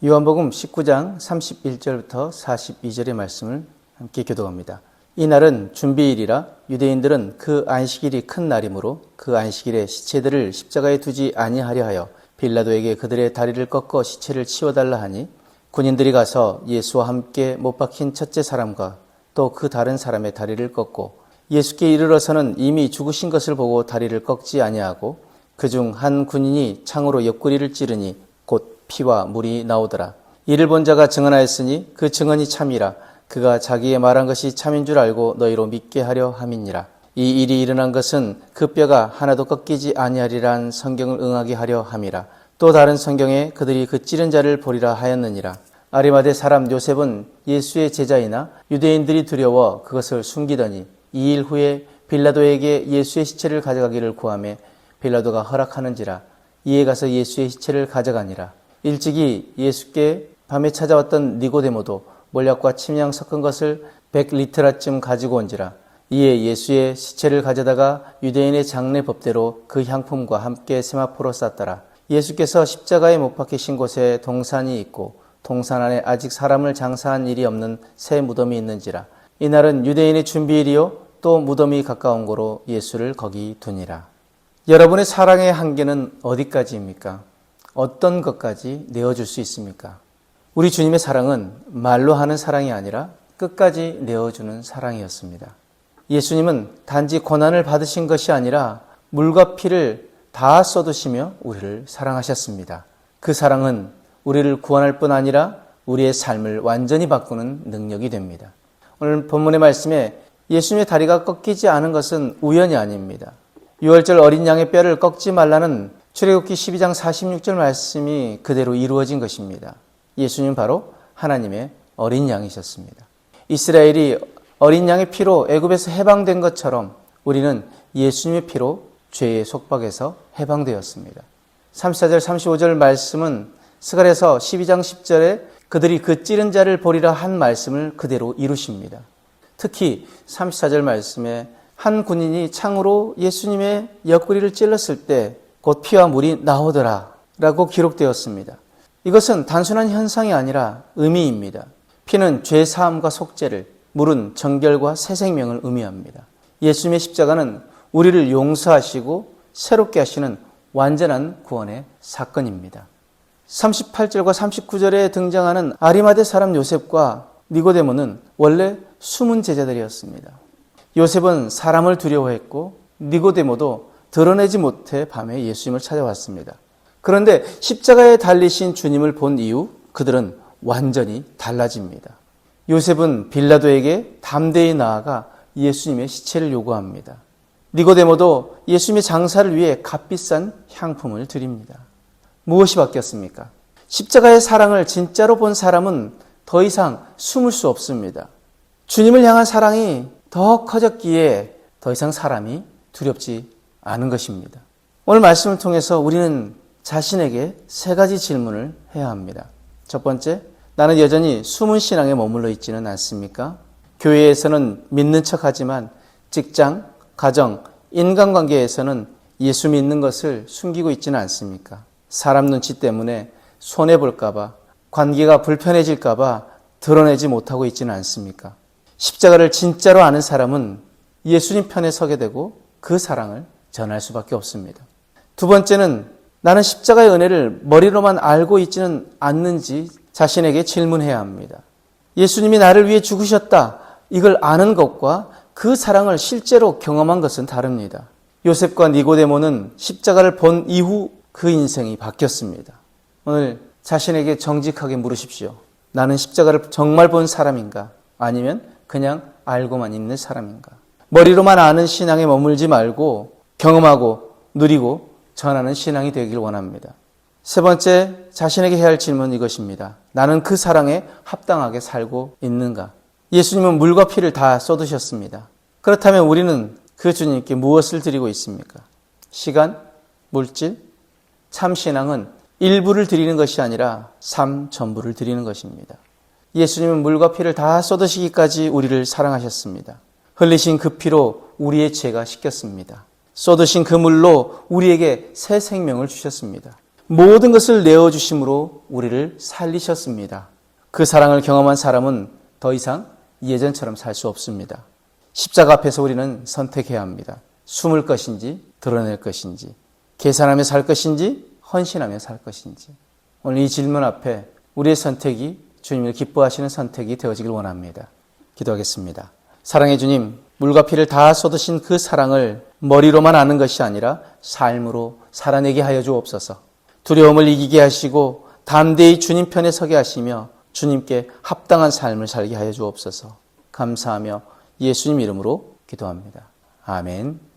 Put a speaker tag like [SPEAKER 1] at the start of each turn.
[SPEAKER 1] 요한복음 19장 31절부터 42절의 말씀을 함께 교독합니다. 이날은 준비일이라 유대인들은 그 안식일이 큰 날이므로 그 안식일에 시체들을 십자가에 두지 아니하려 하여 빌라도에게 그들의 다리를 꺾어 시체를 치워달라 하니 군인들이 가서 예수와 함께 못 박힌 첫째 사람과 또 그 다른 사람의 다리를 꺾고 예수께 이르러서는 이미 죽으신 것을 보고 다리를 꺾지 아니하고 그중 한 군인이 창으로 옆구리를 찌르니 곧 피와 물이 나오더라. 이를 본 자가 증언하였으니 그 증언이 참이라. 그가 자기의 말한 것이 참인 줄 알고 너희로 믿게 하려 함이니라. 이 일이 일어난 것은 그 뼈가 하나도 꺾이지 아니하리란 성경을 응하게 하려 함이라. 또 다른 성경에 그들이 그 찌른 자를 보리라 하였느니라. 아리마대 사람 요셉은 예수의 제자이나 유대인들이 두려워 그것을 숨기더니 2일 후에 빌라도에게 예수의 시체를 가져가기를 구하매 빌라도가 허락하는지라. 이에 가서 예수의 시체를 가져가니라. 일찍이 예수께 밤에 찾아왔던 니고데모도 몰약과 침향 섞은 것을 100리터라쯤 가지고 온지라. 이에 예수의 시체를 가져다가 유대인의 장례 법대로 그 향품과 함께 세마포로 쌌더라. 예수께서 십자가에 못 박히신 곳에 동산이 있고 동산 안에 아직 사람을 장사한 일이 없는 새 무덤이 있는지라. 이날은 유대인의 준비일이요 또 무덤이 가까운 고로 예수를 거기 두니라. 여러분의 사랑의 한계는 어디까지입니까? 어떤 것까지 내어줄 수 있습니까? 우리 주님의 사랑은 말로 하는 사랑이 아니라 끝까지 내어주는 사랑이었습니다. 예수님은 단지 고난을 받으신 것이 아니라 물과 피를 다 쏟으시며 우리를 사랑하셨습니다. 그 사랑은 우리를 구원할 뿐 아니라 우리의 삶을 완전히 바꾸는 능력이 됩니다. 오늘 본문의 말씀에 예수님의 다리가 꺾이지 않은 것은 우연이 아닙니다. 6월절 어린 양의 뼈를 꺾지 말라는 출애굽기 12장 46절 말씀이 그대로 이루어진 것입니다. 예수님 바로 하나님의 어린 양이셨습니다. 이스라엘이 어린 양의 피로 애굽에서 해방된 것처럼 우리는 예수님의 피로 죄의 속박에서 해방되었습니다. 34절 35절 말씀은 스가랴서 12장 10절에 그들이 그 찌른 자를 보리라 한 말씀을 그대로 이루십니다. 특히 34절 말씀에 한 군인이 창으로 예수님의 옆구리를 찔렀을 때 곧 피와 물이 나오더라 라고 기록되었습니다. 이것은 단순한 현상이 아니라 의미입니다. 피는 죄 사함과 속죄를, 물은 정결과 새 생명을 의미합니다. 예수님의 십자가는 우리를 용서하시고 새롭게 하시는 완전한 구원의 사건입니다. 38절과 39절에 등장하는 아리마대 사람 요셉과 니고데모는 원래 숨은 제자들이었습니다. 요셉은 사람을 두려워했고 니고데모도 드러내지 못해 밤에 예수님을 찾아왔습니다. 그런데 십자가에 달리신 주님을 본 이후 그들은 완전히 달라집니다. 요셉은 빌라도에게 담대히 나아가 예수님의 시체를 요구합니다. 니고데모도 예수님의 장사를 위해 값비싼 향품을 드립니다. 무엇이 바뀌었습니까? 십자가의 사랑을 진짜로 본 사람은 더 이상 숨을 수 없습니다. 주님을 향한 사랑이 더 커졌기에 더 이상 사람이 두렵지 않은 것입니다. 오늘 말씀을 통해서 우리는 자신에게 세 가지 질문을 해야 합니다. 첫 번째, 나는 여전히 숨은 신앙에 머물러 있지는 않습니까? 교회에서는 믿는 척하지만 직장, 가정, 인간관계에서는 예수 믿는 것을 숨기고 있지는 않습니까? 사람 눈치 때문에 손해볼까 봐, 관계가 불편해질까 봐 드러내지 못하고 있지는 않습니까? 십자가를 진짜로 아는 사람은 예수님 편에 서게 되고 그 사랑을 전할 수밖에 없습니다. 두 번째는 나는 십자가의 은혜를 머리로만 알고 있지는 않는지 자신에게 질문해야 합니다. 예수님이 나를 위해 죽으셨다. 이걸 아는 것과 그 사랑을 실제로 경험한 것은 다릅니다. 요셉과 니고데모는 십자가를 본 이후 그 인생이 바뀌었습니다. 오늘 자신에게 정직하게 물으십시오. 나는 십자가를 정말 본 사람인가? 아니면 그냥 알고만 있는 사람인가? 머리로만 아는 신앙에 머물지 말고 경험하고 누리고 전하는 신앙이 되길 원합니다. 세 번째, 자신에게 해야 할 질문은 이것입니다. 나는 그 사랑에 합당하게 살고 있는가? 예수님은 물과 피를 다 쏟으셨습니다. 그렇다면 우리는 그 주님께 무엇을 드리고 있습니까? 시간, 물질, 참 신앙은 일부를 드리는 것이 아니라 삶 전부를 드리는 것입니다. 예수님은 물과 피를 다 쏟으시기까지 우리를 사랑하셨습니다. 흘리신 그 피로 우리의 죄가 씻겼습니다. 쏟으신 그 물로 우리에게 새 생명을 주셨습니다. 모든 것을 내어주심으로 우리를 살리셨습니다. 그 사랑을 경험한 사람은 더 이상 예전처럼 살 수 없습니다. 십자가 앞에서 우리는 선택해야 합니다. 숨을 것인지 드러낼 것인지, 계산하며 살 것인지 헌신하며 살 것인지. 오늘 이 질문 앞에 우리의 선택이 주님을 기뻐하시는 선택이 되어지길 원합니다. 기도하겠습니다. 사랑의 주님, 물과 피를 다 쏟으신 그 사랑을 머리로만 아는 것이 아니라 삶으로 살아내게 하여 주옵소서. 두려움을 이기게 하시고 담대히 주님 편에 서게 하시며 주님께 합당한 삶을 살게 하여 주옵소서. 감사하며 예수님 이름으로 기도합니다. 아멘.